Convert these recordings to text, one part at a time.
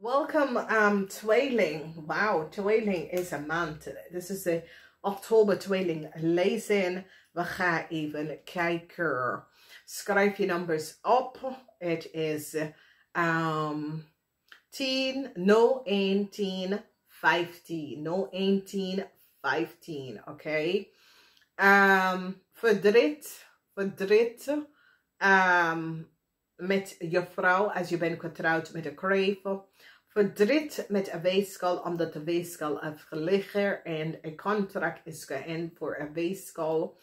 Welcome, Tweeling. Wow, Tweeling is a maand. This is de Oktober Tweeling Lezing. We gaan even kijken. Schrijf je numbers op. Het is 10, 01, 10, 15. 01, 10, 15. Oké. Verdriet. Met je vrouw als je bent getrouwd met een krevel. Verdriet met een weeskal omdat de weeskal heeft gelegen en een contract is geënt voor een weeskal.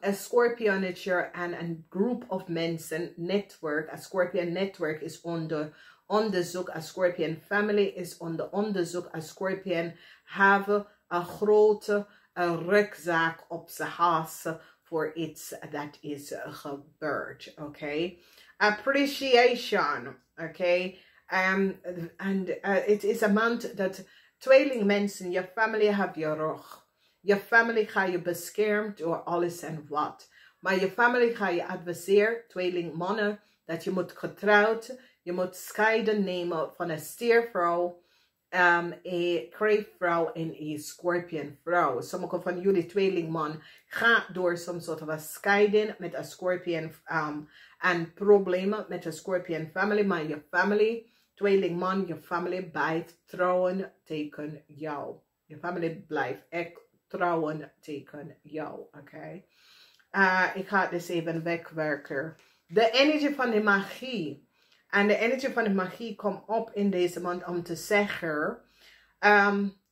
Een scorpionetje en een groep of mensen, network. Een scorpion network is onder onderzoek. Een scorpion family is onder onderzoek. Een scorpion hebben een grote rugzak op zijn hals voor iets dat is gebeurd. Oké. Appreciation. Oké. Het is een maand dat tweelingmensen, je familie heeft je rug. Je familie ga je beschermd door alles en wat. Maar je familie ga je adviseren, tweelingmannen, dat je moet getrouwd, je moet scheiden nemen van een stiervrouw, een kreefvrouw en een scorpionvrouw. Sommige van jullie tweelingman gaan door some soort van scheiding met een scorpion en problemen met een scorpion family, maar je familie, tweelingman, je familie blijft trouwen tegen jou. Je familie blijft echt trouwen tegen jou, oké? Ik ga het dus even wegwerken. De energie van de magie. En de energie van de magie komt op in deze maand om te zeggen,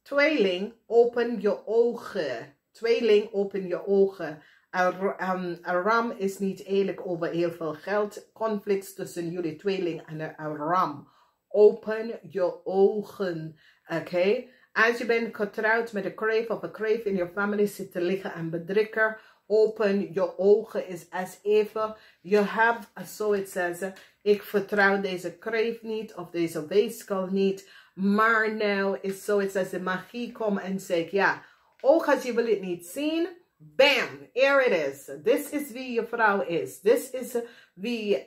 tweeling, open je ogen. Tweeling, open je ogen. Een ram is niet eerlijk over heel veel geld. Conflict tussen jullie tweeling en een ram. Open je ogen. Oké? Als je bent getrouwd met een kreef of een kreef in je familie zit te liggen en bedrikker. Open je ogen is als even. You have, so it says, ik vertrouw deze kreef niet of deze weeskal niet. Maar nou is zo, it says, de magie komt en zegt, ja, ook als je wil het niet zien. Bam, here it is. This is wie je vrouw is. This is wie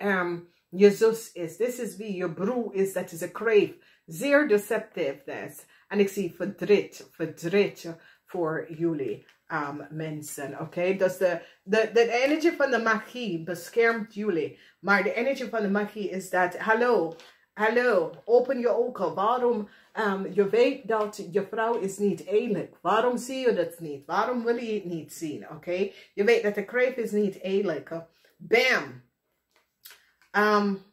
je zus is. This is wie je broer is. Dat is een kreef. Zeer deceptief dus. En ik zie verdriet voor jullie mensen. Oké, dus de energie van de magie beschermt jullie. Maar de energie van de magie is dat, hallo, open je ogen. Waarom, je weet dat je vrouw is niet eerlijk. Waarom zie je dat niet? Waarom wil je het niet zien? Oké, je weet dat de kreef is niet eerlijk. Bam.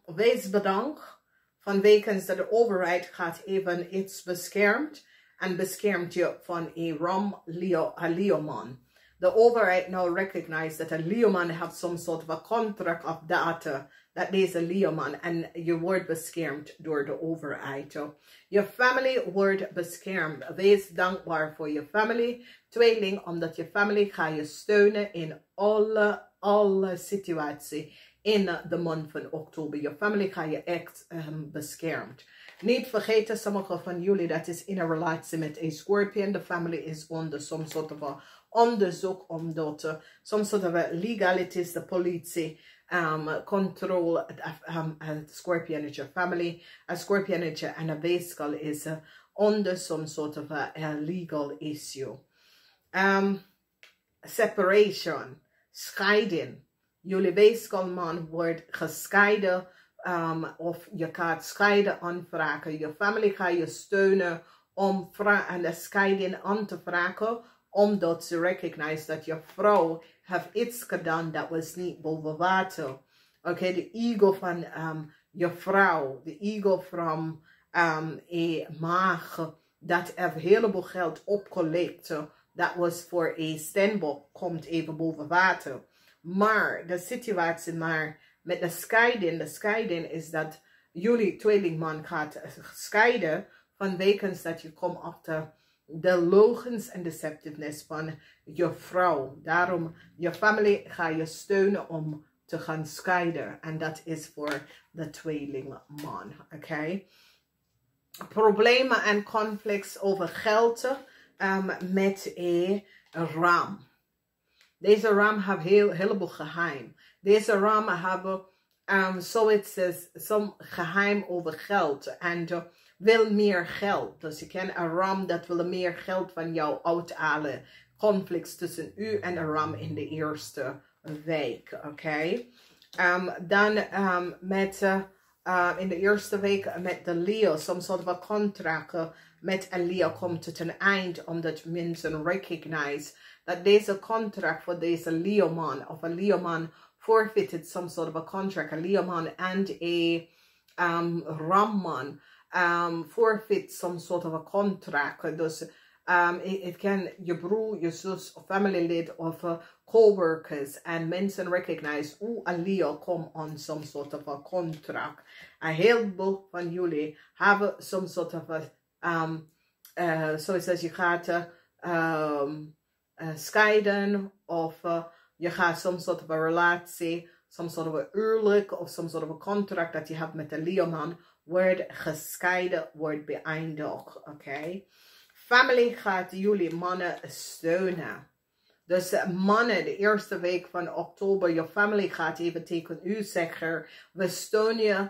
Wees bedankt. Vanwege dat de overheid gaat even iets beschermt. En beschermt je van een leeuwman. De overheid nou recognized dat een leeuwman heeft some sort of a contract of data. Dat deze leeuwman. En je wordt beschermd door de overheid. Je familie wordt beschermd. Wees dankbaar voor je familie. Tweeling, omdat je familie ga je steunen in alle situaties. In de maand van oktober. Je familie ga je echt beschermd. Niet vergeten, sommige van jullie, dat is in een relatie met een scorpion. De familie is onder some sort of a onderzoek, omdat some sort of a legalities, de politie, control het scorpionetje family. Een scorpionetje en een weeskal is onder some sort of a legal issue. Separation, scheiding. Jullie weeskalman wordt gescheiden. Of je gaat scheiden aanvragen. Je familie gaat je steunen om de scheiding aan te vragen. Omdat ze recognize dat je vrouw heeft iets gedaan dat was niet boven water. Oké, de ego van je vrouw. De ego van een maag. Dat heeft een heleboel geld opgelegd. Dat was voor een steenbok. Komt even boven water. Maar de situatie met de scheiding is dat jullie tweelingman gaat scheiden vanwege dat je komt achter de logens en deceptiveness van je vrouw. Daarom, je familie ga je steunen om te gaan scheiden. En dat is voor de tweelingman. Oké? Problemen en conflicts over geld met een ram. Deze ram heeft een heleboel geheim. Deze ram hebben So het is some geheim over geld en wil meer geld. Dus je kent een ram dat wil meer geld van jou uithalen. Conflicts tussen u en een ram in de eerste week. Oké. Dan in de eerste week met de Leo, some soort van contract met een Leo komt tot een eind, omdat mensen recognize dat deze contract voor deze Leo man of een Leo man forfeited some sort of a contract. A Leo man and a Ram man forfeit some sort of a contract. Dus het kan je broer, je zus, of familielid of co-workers en mensen recognize een Leo komt on some sort of a contract. Een heleboel van jullie hebben some sort of a zoals je gaat scheiden of je gaat some sort of a relatie, some sort of a huwelijk of some sort of a contract dat je hebt met de Leoman, wordt gescheiden, wordt beëindigd. Oké. Family gaat jullie mannen steunen. Dus mannen, de eerste week van oktober, je family gaat even tegen u zeggen, we steunen je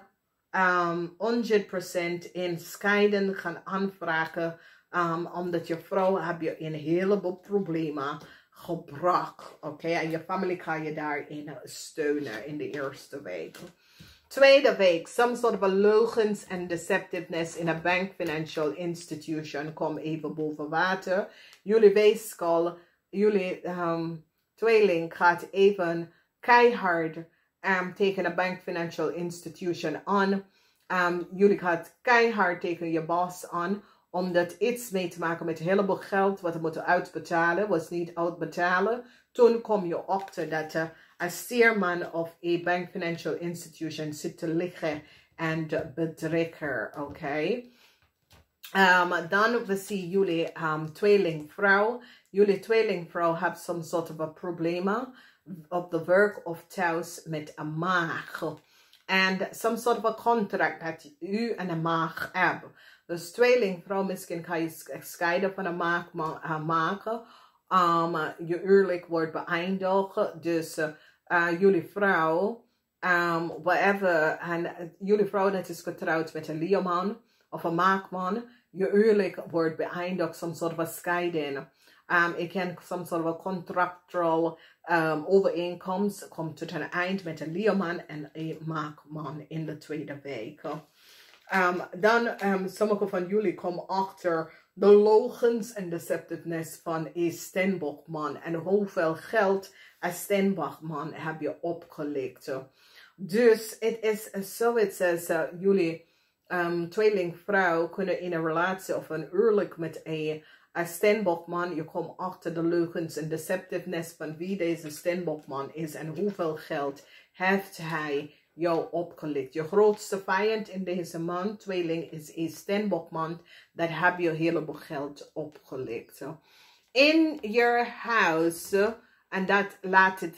100% in scheiden gaan aanvragen, omdat je vrouw heb je een heleboel problemen gebracht. Oké, en je familie ga je daarin steunen in de eerste week. Tweede week, some sort of a leugens and deceptiveness in a bank financial institution kom even boven water. Jullie weeskal, jullie tweeling gaat even keihard tegen een bank financial institution aan. Jullie gaat keihard tegen je baas aan, omdat iets mee te maken met een heleboel geld wat we moeten uitbetalen, was niet uitbetalen. Toen kom je achter dat een steerman of een bank financial institution zit te liggen en bedriegen. Oké. Dan we zien jullie tweelingvrouw. Jullie tweelingvrouw heeft some sort of a problemen op de werk of thuis met een maag. En some sort of a contract dat u en een maag hebben. Dus tweelingvrouw, misschien kan je scheiden van een maag maken. Je huwelijk wordt beëindigd. Dus jullie vrouw, whatever, en jullie vrouw dat is getrouwd met een Leoman of een maagman. Je huwelijk wordt beëindigd, some sort of a scheiding. Ik ken some sort of a contractual overeenkomst komt tot een eind met een Leoman en een maagman in de tweede week. Dan sommige van jullie komen achter de logens en deceptiveness van een Stenbockman en hoeveel geld een Stenbockman heb je opgelegd. Dus het is zoiets als jullie tweelingvrouw kunnen in een relatie of een huwelijk met een Stenbockman. Je komt achter de leugens en deceptiveness van wie deze Stenbockman is en hoeveel geld heeft hij jou opgelegd. Je grootste vijand in deze maand, tweeling, is een Stenbockman. Dat heb je heleboel geld opgelegd. In je huis, en dat laat het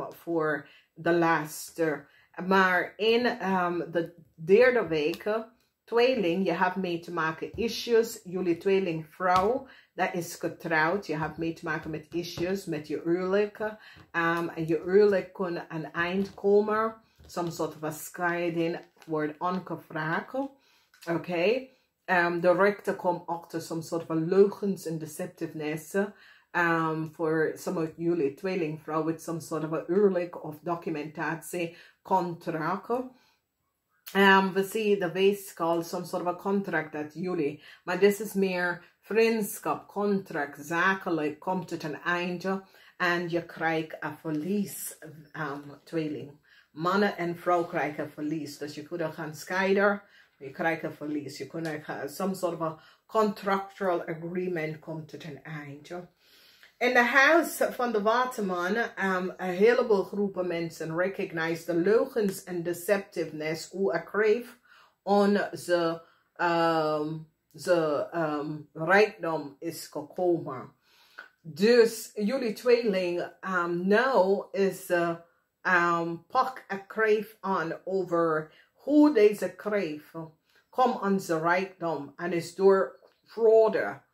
voor de laatste. Maar in de derde week, tweeling, je hebt mee te maken issues. Jullie tweelingvrouw, dat is getrouwd. Je hebt mee te maken met issues met je huwelijk. En je huwelijk kan aan eind komen. Some sort of a scheiding wordt aangevraagd. Oké. De rechter komt achter some sort of a leugens and deceptiveness. For some of jullie tweelingvrouw with some sort of a huwelijk of documentatie contract. We zien de weeskal, some sort of a contract dat jullie, maar dit is meer vriendschap, contract, zakelijk, komt tot een einde en je krijgt een verlies, tweeling. Mannen en vrouw krijgen een verlies, dus je kunt gaan scheiden, je krijgt een verlies. Je kunt some sort of a contractual agreement komt tot een einde. In de huis van de waterman, een heleboel groepen mensen recognize de leugens en deceptiveness hoe een kreef on rijkdom is gekomen. Dus jullie tweeling nou is pak een kreef aan over hoe deze kreef komt aan zijn rijkdom en is door fraude.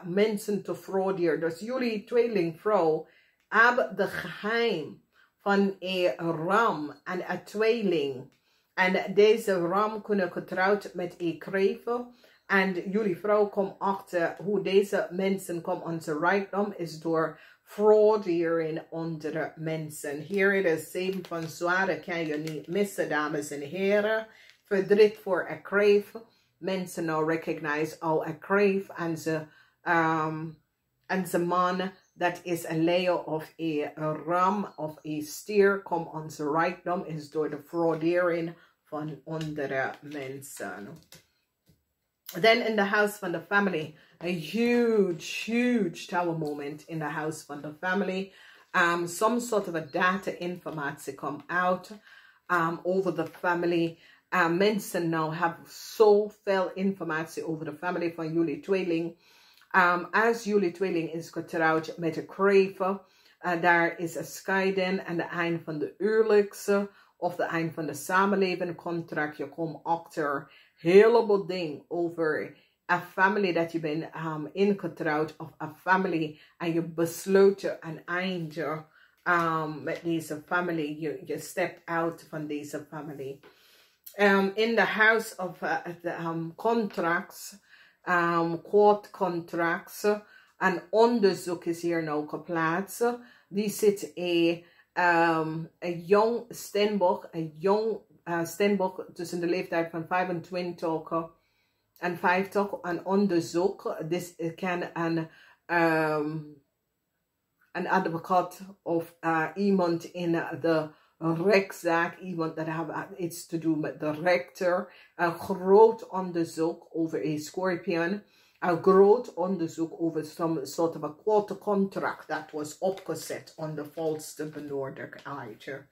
Mensen te frauderen. Dus jullie tweelingvrouw hebben de geheim van een ram en een tweeling. En deze ram kunnen getrouwd met een krevel. En jullie vrouw komt achter hoe deze mensen komen aan zijn rijkdom is door frauderen andere mensen. Hier het is 7 van zwaarden, kan je niet missen, dames en heren. Verdriet voor een krevel. Mensen nou recognize een krevel en ze man. Dat is een leeuw of een ram of een stier. Komt aan zijn rijkdom is door de frauderen van andere mensen. Then in the house van the family, a huge tower moment in the house van the family. Some sort of a data informatie come out over the family. Mensen now have zoveel informatie over de family van jullie tweeling. Als jullie tweeling is getrouwd met een krevel, daar is een scheiding aan het eind van de Wekelijkse of het eind van de samenleving contract. Je komt achter heleboel dingen over een family dat je bent ingetrouwd of een family en je besloten een einde met deze family. Je step out van deze family. In the house of the contracts, court contracts, een onderzoek is hier nou geplaatst. Die zit een jong steenbok, steenbok tussen de leeftijd van 25 en 50, een onderzoek. Dit kan een advocaat of iemand in de rechtszaak, iemand dat heeft iets te doen met de rechter, een groot onderzoek over een scorpion, een groot onderzoek over some sort of a quote contract dat was opgezet on de volste benodigdheid.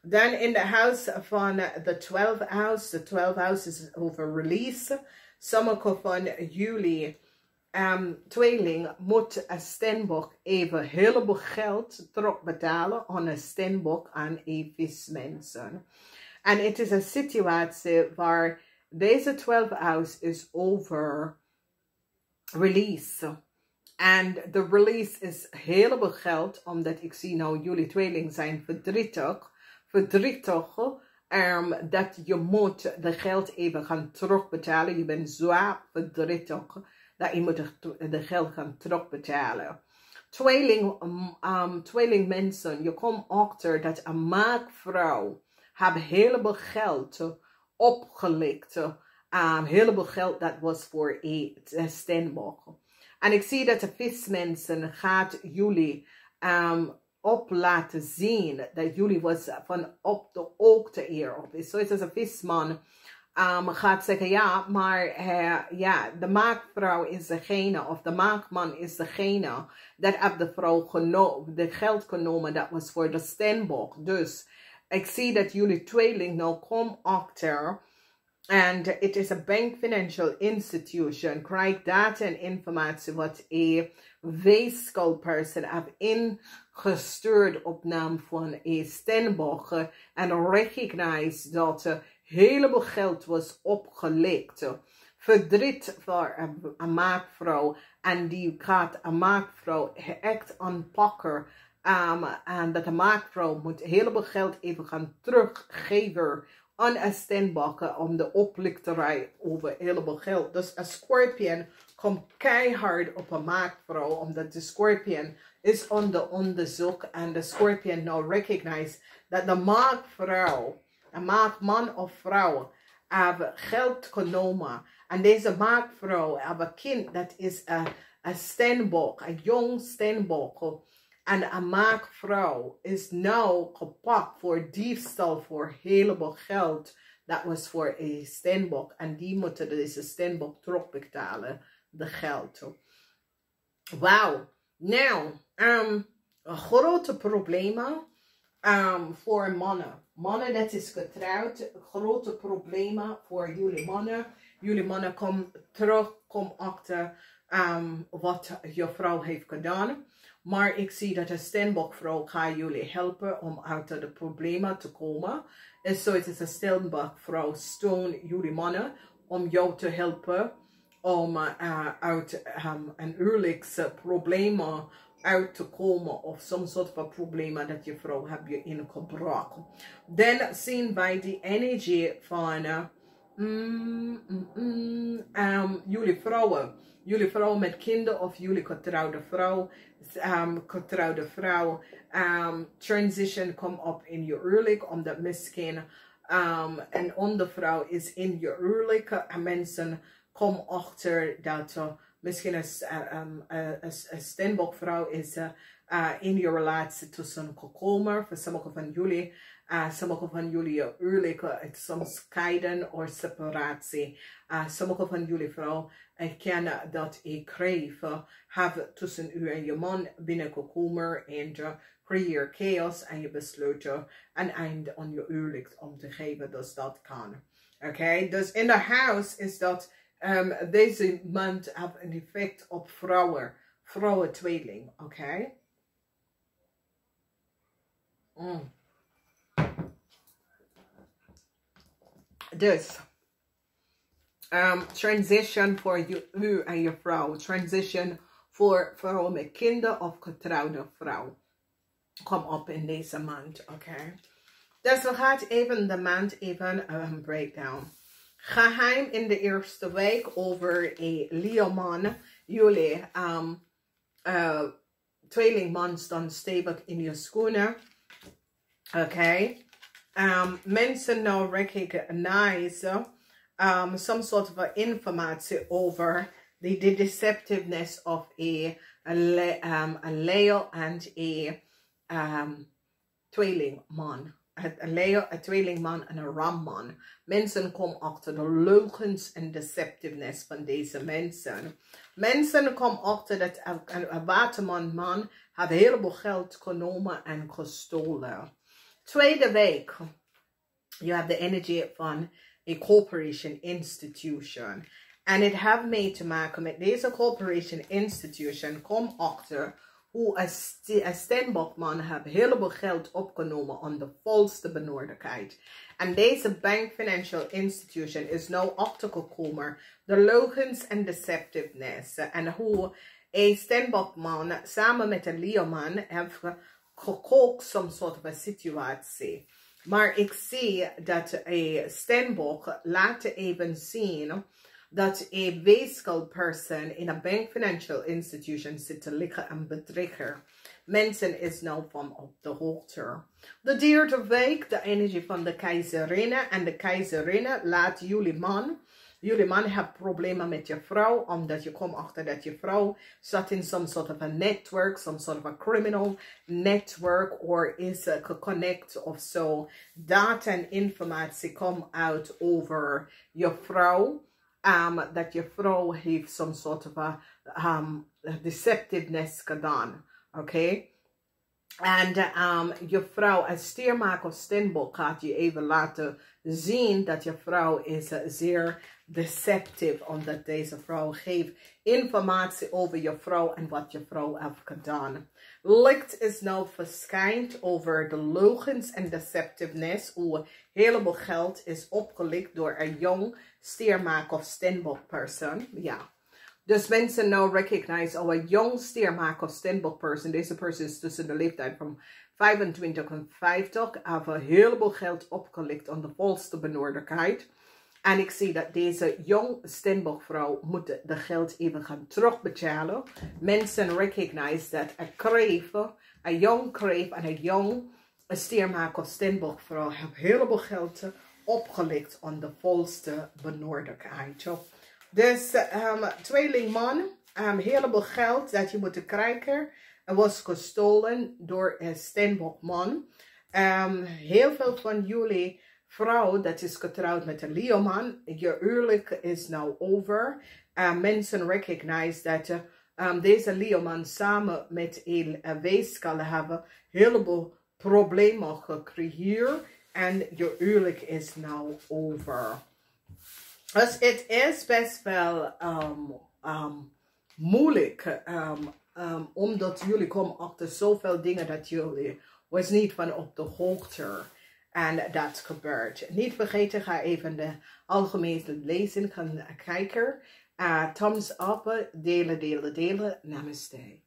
Dan in de house van de 12th house, de 12th house is over release. Sommige van jullie tweeling moet een steenbok even een heleboel geld terugbetalen aan een steenbok aan een vismensen. En het is een situatie waar deze 12th house is over release. En de release is een heleboel geld, omdat ik zie nou jullie tweeling zijn verdrietig. Dat je moet de geld even gaan terugbetalen. Je bent zwaar verdrietig dat je moet de geld gaan terugbetalen. Tweeling mensen, je komt achter dat een maakvrouw heeft heleboel geld opgelegd. Heleboel geld dat was voor een steenbok. En ik zie dat de vismensen gaat jullie op laten zien dat jullie was van op de hoogte hierop is. Zoals een visman gaat zeggen, ja, maar de maakvrouw is degene, of de maakman is degene, dat heeft de vrouw de geld genomen, dat was voor de steenbok. Dus ik zie dat jullie tweeling nou komt achter, and it is a bank financial institution, krijgt data en informatie wat een weeskaalperson heeft ingestuurd op naam van een steenbok en recognize dat heleboel geld was opgelegd. Verdriet voor een maakvrouw en die gaat een maakvrouw echt aanpakken. En dat de maakvrouw moet heleboel geld even gaan teruggeven aan een steenbok om de oplichterij over heleboel geld. Dus een scorpion komt keihard op een maakvrouw, omdat de scorpion is onder onderzoek en de scorpion nou recognize dat de maakvrouw, een maakman of vrouw, hebben geld genomen. En deze maakvrouw heeft een kind dat is een steenbok, een jong steenbok. En een maakvrouw is nou gepakt voor diefstal voor heleboel geld. Dat was voor een steenbok. En die moeten deze steenbok terugbetalen, de geld. Wauw. Nou, grote problemen voor mannen. Mannen dat is getrouwd. Grote problemen voor jullie mannen. Jullie mannen komen terug, kom achter wat je vrouw heeft gedaan. Maar ik zie dat de steenbokvrouw gaat jullie helpen om uit de problemen te komen. En zo is de steenbokvrouw steun jullie mannen om jou te helpen om uit een Wekelijkse problemen uit te komen of some sort of a problema dat je vrouw heb je ingebracht. Dan zien wij die energie van jullie vrouwen. Jullie vrouwen met kinderen of jullie getrouwde vrouw. Transition komt op in je huwelijk, omdat misschien een andere vrouw is in je huwelijk. En mensen komen achter dat misschien een steenbokvrouw is in je relatie tussen gekomen. Voor sommige van jullie huwelijken het soms scheiden of separatie. Sommige van jullie vrouwen erkennen dat ik kreeg hebben tussen u en je man binnengekomen en creëer chaos en je besluit een einde aan je huwelijk om te geven, dus dat kan. Oké, dus in de house is dat deze maand heeft een effect op vrouwen tweeling, oké? Dus, transition voor u en je vrouw, transition voor vrouwen met kinderen of getrouwde vrouw. Kom op in deze maand, oké? Dus we gaan even de maand even breakdown. Geheim in de eerste week over een Leeuwman. Jullie tweelingman staan stevig in je schoenen. Oké. Mensen now recognize some sort of informatie over the deceptiveness of a Leo and a tweelingman. Een Leo, een tweelingman en een ramman. Mensen komen achter de leugens en deceptiveness van deze mensen. Mensen komen achter dat een waterman heeft een heleboel geld genomen en gestolen. Tweede week. You have the energy van a corporation institution. En het heeft mee te maken met deze corporation institution. Kom achter hoe een steenbokman heeft een heleboel geld opgenomen aan de volste benodigdheid. En deze bank financial institution is nu achtergekomen de leugens en deceptiveness. En hoe een steenbokman samen met een leeuwman heeft gekookt some sort of a situatie. Maar ik zie dat een steenbok laat even zien dat een weeskelperson in een bank financial institution zit te liggen en bedriegen. Mensen is nou van op de hoogte. De derde week, de energie van de keizerinnen. En de keizerinnen laat jullie man heeft problemen met je vrouw, omdat je komt achter dat je vrouw zat in some sort of a network, some sort of a criminal network, or is geconnect of zo. Data en informatie komt uit over je vrouw. Dat je vrouw heeft some sort of a deceptiveness gedaan. Oké? En je vrouw, als stiermaker of steenbok, gaat je even laten zien dat je vrouw is zeer deceptief. Omdat deze vrouw geeft informatie over je vrouw en wat je vrouw heeft gedaan. Licht is nou verschijnt over de leugens en deceptiveness. Hoe een heleboel geld is opgelicht door een jong stiermaker of steenbok person. Ja. Dus mensen nou recognize een jong stiermaker of steenbok person. Deze person is tussen de leeftijd van 25 en 50. Heeft een heleboel geld opgelicht aan de volste benodigdheid. En ik zie dat deze jong steenbokvrouw moet de geld even gaan terugbetalen. Mensen recognize dat een jong kreef en een jong stiermaker of steenbokvrouw heeft heleboel geld opgelicht aan de volste benodigdheid. Dus tweelingman, heleboel geld dat je moet krijgen, was gestolen door een steenbokman. Heel veel van jullie vrouw dat is getrouwd met een leeuwman, je huwelijk is nou over. Mensen recognize dat deze leeuwman samen met een weeskel hebben heleboel problemen gecreëerd en je huwelijk is nou over. Dus het is best wel moeilijk, omdat jullie komen achter zoveel dingen dat jullie was niet van op de hoogte. En dat gebeurt. Niet vergeten, ga even de algemene lezing gaan kijken. Thumbs up, delen. Namaste.